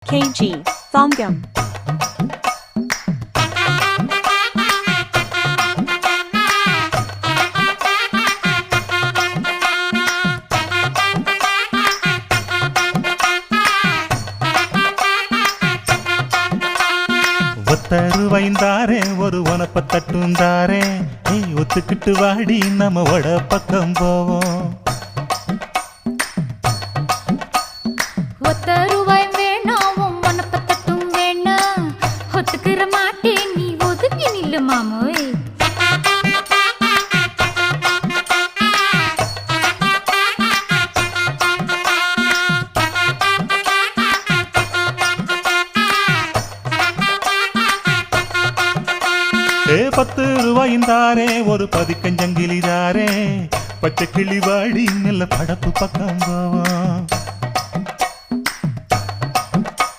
kg Thongam. ஒத்தருவைந்தாரே ஒரு உனப்ப தட்டுந்தாரே ஒத்துக்கிட்டு வாடி நம்ம வட பக்கம் போவோம். ஒத்தருவாய் வேணாம் உனப்ப தட்டும் வேணா ஒத்துக்கிற மாட்டே நீ ஒதுங்கி நில்லு மாமோய். ₹10 ஒரு பதிக்கஞ்சங்கிலிதாரே பச்சை கிளி வாடி நல்ல படப்பு பக்கம் போவோம்.